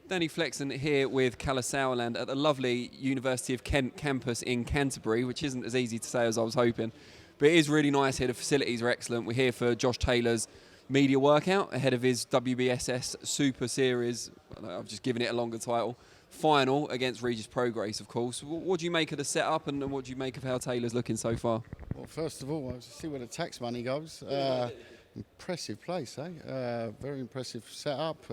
Danny Flexen here with Kalle Sauerland at the lovely University of Kent campus in Canterbury, which isn't as easy to say as I was hoping. But it is really nice here. The facilities are excellent. We're here for Josh Taylor's media workout ahead of his WBSS Super Series. I've just given it a longer title. Final against Regis Prograis, of course. What do you make of the setup and what do you make of how Taylor's looking so far? Well, first of all, I see where the tax money goes. Impressive place, eh? Very impressive setup.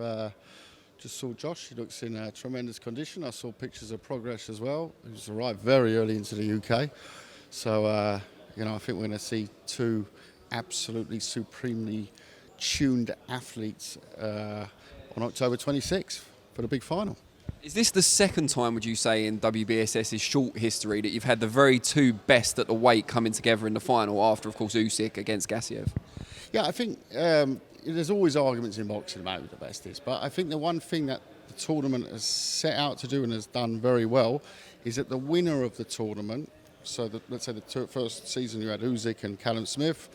Just saw Josh, he looks in tremendous condition. I saw pictures of Progress as well, who's arrived very early into the UK. So, I think we're going to see two absolutely supremely tuned athletes on October 26th for the big final. Is this the second time, would you say, in WBSS's short history that you've had the very two best at the weight coming together in the final after, of course, Usyk against Gassiev? Yeah, I think there's always arguments in boxing about who the best is, but I think the one thing that the tournament has set out to do and has done very well is that the winner of the tournament, so let's say the first season you had Usyk and Callum Smith,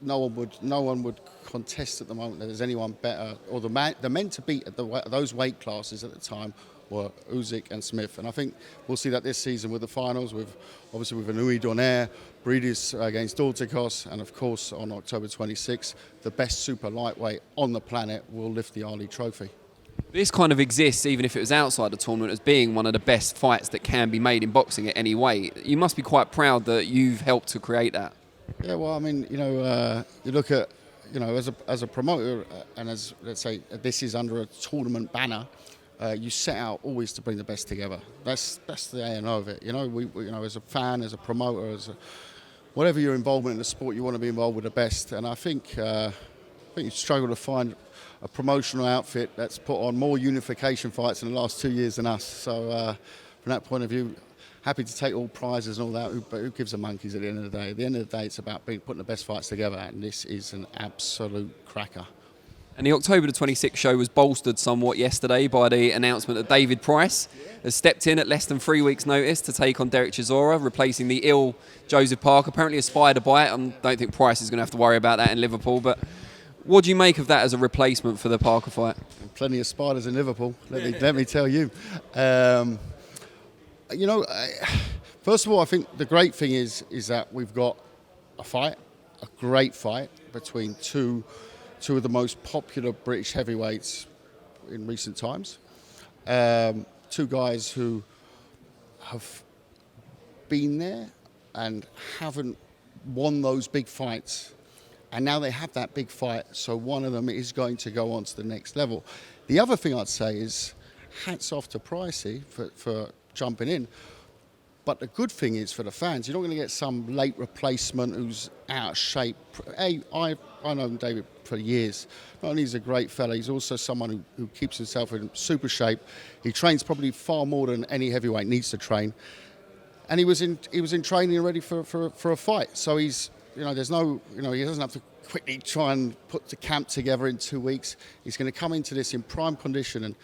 no one would contest at the moment that there's anyone better, or the men to beat at those weight classes at the time were Usyk and Smith, and I think we'll see that this season with the finals, obviously with Nui Donaire, Breedis against Dorticos, and of course on October 26th, the best super lightweight on the planet will lift the Ali Trophy. This kind of exists, even if it was outside the tournament, as being one of the best fights that can be made in boxing at any weight. You must be quite proud that you've helped to create that. Yeah, well, I mean, you look at, as a promoter, and as, let's say, this is under a tournament banner, you set out always to bring the best together. That's the A&O of it. We as a fan, as a promoter, whatever your involvement in the sport, you want to be involved with the best. And I think you struggle to find a promotional outfit that's put on more unification fights in the last 2 years than us. So from that point of view, happy to take all prizes and all that, but who gives a monkeys at the end of the day? At the end of the day, it's about putting the best fights together, and this is an absolute cracker. And the October the 26th show was bolstered somewhat yesterday by the announcement that David Price has stepped in at less than 3 weeks' notice to take on Dereck Chisora, replacing the ill Joseph Parker. Apparently a spider bite. I don't think Price is going to have to worry about that in Liverpool, but what do you make of that as a replacement for the Parker fight? Plenty of spiders in Liverpool, let me tell you. First of all, I think the great thing is that we've got a great fight between two of the most popular British heavyweights in recent times. Two guys who have been there and haven't won those big fights. And now they have that big fight, so one of them is going to go on to the next level. The other thing I'd say is hats off to Pricey for jumping in. But the good thing is for the fans, you're not going to get some late replacement who's out of shape. I've known David for years. Not only is he a great fella, he's also someone who keeps himself in super shape. He trains probably far more than any heavyweight needs to train. And he was in training ready for a fight. So he's, there's no, he doesn't have to quickly try and put the camp together in 2 weeks. He's going to come into this in prime condition, and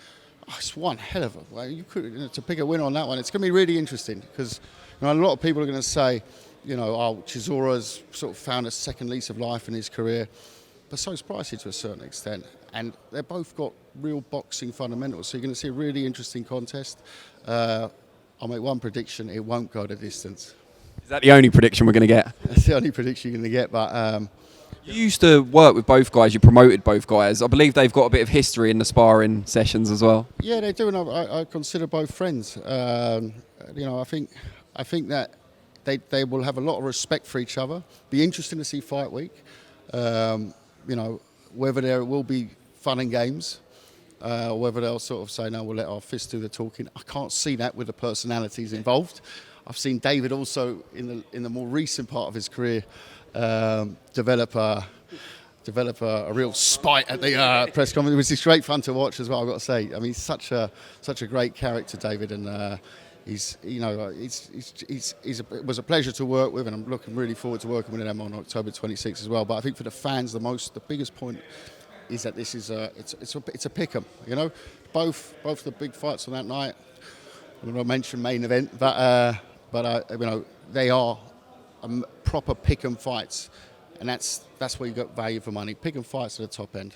it's one hell of a way. You could to pick a winner on that one. It's going to be really interesting because a lot of people are going to say, Chisora's sort of found a second lease of life in his career, but so's Pricey to a certain extent, and they've both got real boxing fundamentals. So you're going to see a really interesting contest. I'll make one prediction: it won't go the distance. Is that the only prediction we're going to get? That's the only prediction you're going to get, but. You used to work with both guys, you promoted both guys. I believe they've got a bit of history in the sparring sessions as well. Yeah, they do, and I consider both friends. I think that they will have a lot of respect for each other. Be interesting to see fight week. Whether there will be fun and games, or whether they'll sort of say, no, we'll let our fists do the talking. I can't see that with the personalities involved. I've seen David also in the more recent part of his career develop a real spite at the press conference, which is great fun to watch as well. I've got to say, I mean, he's such a great character, David, and it was a pleasure to work with, and I'm looking really forward to working with him on October 26th as well. But I think for the fans, the biggest point is that this is it's a pick-em. Both the big fights on that night. I'm not going to mention main event, but they are proper pick-em fights, and that's where you got value for money. Pick-em fights at the top end.